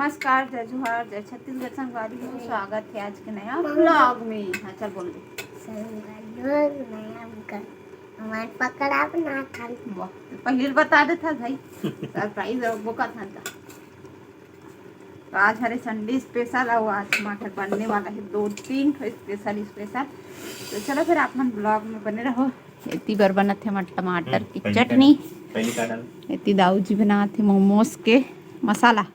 नमस्कार, जय जोहार, जय छत्तीसगढ़ संगवारी हो। स्वागत है आज के नया ब्लॉग में। हाँ चल बोल पकड़ा बना था। पहले बता देता भाई सरप्राइज बुका था। तो आज हरे संडे स्पेशल और आज टमाटर बनने वाला है 2-3 स्पेशल। तो चलो फिर आप मन ब्लॉग में बने रहो। इतनी बार बना थे टमाटर की चटनी, इतनी दाऊ जी बना थे मोमोज के मसाला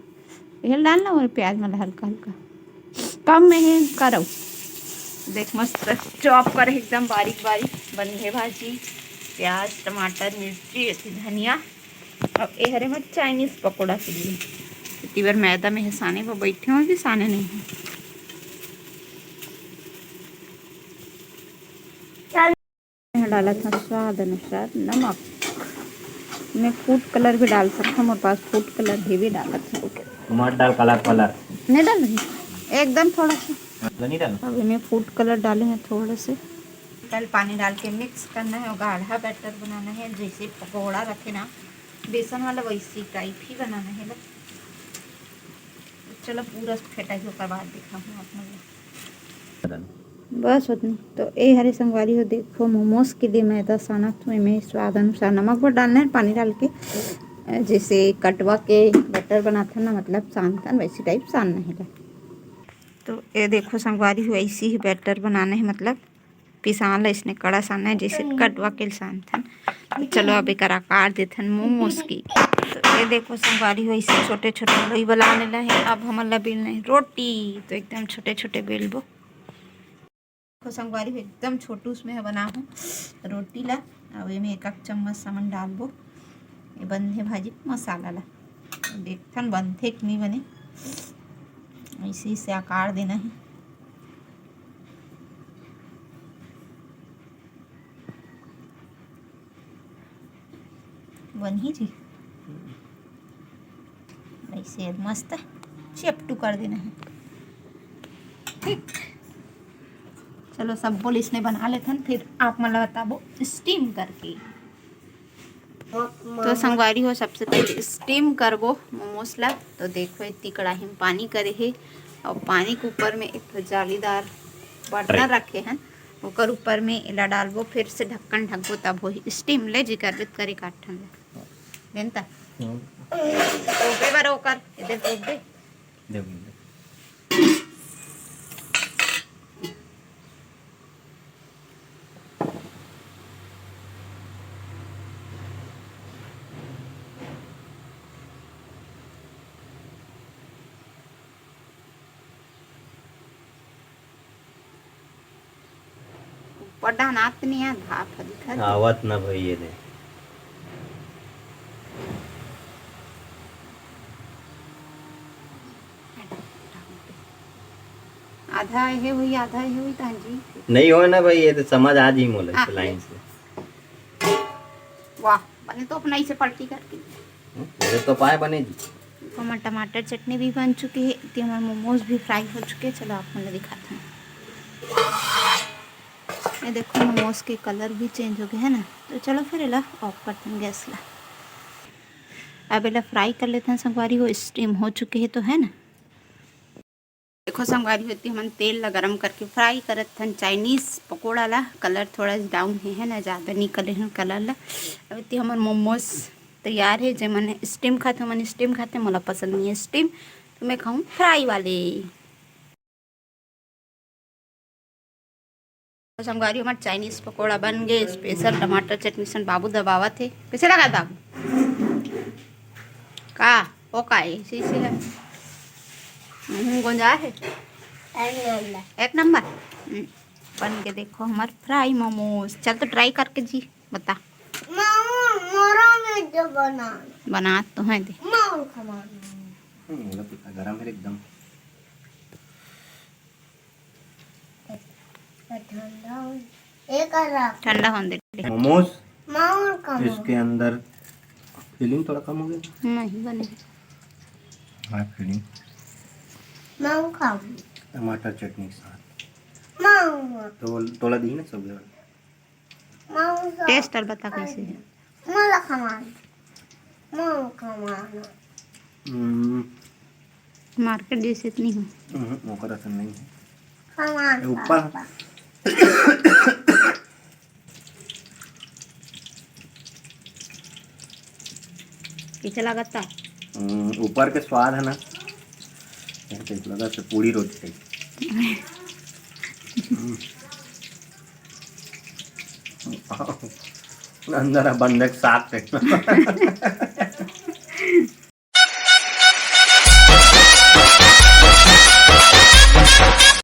ये डालना और प्याज मतलब हल्का हल्का कम में है करो। देख मस्त चॉप कर एकदम बारीक बारीक बनी है भाजी। प्याज टमाटर मिर्ची ऐसी धनिया और ये हरे में चाइनीज पकौड़ा के लिए इतनी बार मैदा में है साने वो बैठे हुए कि साने नहीं है। डाला था स्वाद अनुसार नमक। मैं फूड कलर भी डाल सकता हूँ, मेरे पास फूड कलर भी डाला था। मत डाल कलर नहीं डाल रही एकदम थोड़ा सा नहीं डाल। अभी मैं फूड कलर डाले हैं थोड़े से। कल पानी डाल के मिक्स करना है और गाढ़ा बैटर बनाना है। जैसे पकौड़ा रखे ना बेसन वाला वैसी टाइप ही बनाना है। चलो पूरा फेटा ही होकर बाद दिखा हूँ आप बस उतनी। तो ये हरे संगवारी हो देखो मोमोज के लिए मैदा साना तो में स्वाद अनुसार नमक पर डालना है पानी डाल के। जैसे कटवा के बटर बनाता ना मतलब सानता वैसी टाइप सानना है। तो ये देखो संगवारी हो ऐसी ही बैटर बनाना है मतलब पिसान ला इसने कड़ा सानना है जैसे कटवा के सान था। तो चलो अब एक आकार देथन मोमोज की। तो ये देखो संगवारी हो ऐसे छोटे छोटे लोई बनाने ला है। अब हम ला बेलना है रोटी तो एकदम छोटे छोटे बेलबो। संगवारी हो एकदम छोटू उसमें बना हूँ रोटी ला। अब ये में 1 चम्मच सामान डालबो। ये बंधे भाजी मसाला ला देखथन बनथे कि नहीं बने। ऐसे ही से आकार देना है। बन ही जी ऐसे मस्त चेपटू कर देना है। ठीक चलो सब बोल इसने बना लेते हैं फिर आप मतलब बताबो स्टीम करके। तो संगवारी हो सबसे पहले स्टीम करबो मोमोज ला। तो देखो इतनी कढ़ाई में पानी करे है और पानी के ऊपर में एक जालीदार बर्तन रखे हैं ओकर ऊपर में इला डालबो। फिर से ढक्कन ढकबो तब हो स्टीम ले जी करबे करे काटन लेनता ओके बार ओकर इधर ओके दे पढ़ा नात नहीं है धाप दिखा आवत ना भाई ये दे आधा है वही आधा है वही तांजी नहीं हो ना भाई ये तो समझ आज ही मोला इस लाइन से। वाह बने तो अपना ही से पलटी करके ये तो पाए बने जी। तो हमारे टमाटर चटनी भी बन चुकी है। इतने हमारे मोमोज भी फ्राई हो चुके हैं। चलो आप मुझे दिखाते हैं। ये देखो मोमोज के कलर भी चेंज हो गए है ना। तो चलो फिर इला ऑफ करते हैं गैस ला। अब इला फ्राई कर लेते हैं संगवारी हो स्टीम हो चुके हैं तो है ना। देखो संगवारी होती हम तेल ला गरम करके फ्राई करत हन चाइनीज पकोड़ा ला। कलर थोड़ा डाउन है ना ज़्यादा निकले हैं कलर ला। अब इतनी हमारे मोमोज तैयार है। जो मैंने स्टीम खाते मैंने स्टीम खाते मला पसंद नहीं है स्टीम तो मैं खाऊँ फ्राई वाले। संगवारी हमारे चाइनीज पकोड़ा बन गए स्पेशल टमाटर चटनी सन बाबू दबावा थे कैसे लगा बाबू का ओ का इसी से गुंजा है एक नंबर। बन के देखो हमारे फ्राई मोमोज। चल तो ट्राई करके जी बता बना तो है दे गरम है एकदम ठंडा होने दे। मोमोज इसके अंदर फीलिंग थोड़ा कम हो गया नहीं बने हाँ फीलिंग टमाटर चटनी के साथ तो तोला दी ना सब टेस्ट और बता कैसे है। मार्केट जैसे इतनी हो। ओकर असन नहीं है कमान ये ऊपर कैसे लगता? ऊपर के स्वाद है ना ऐसे लगा से पूरी रोटी अंदर बंदे साग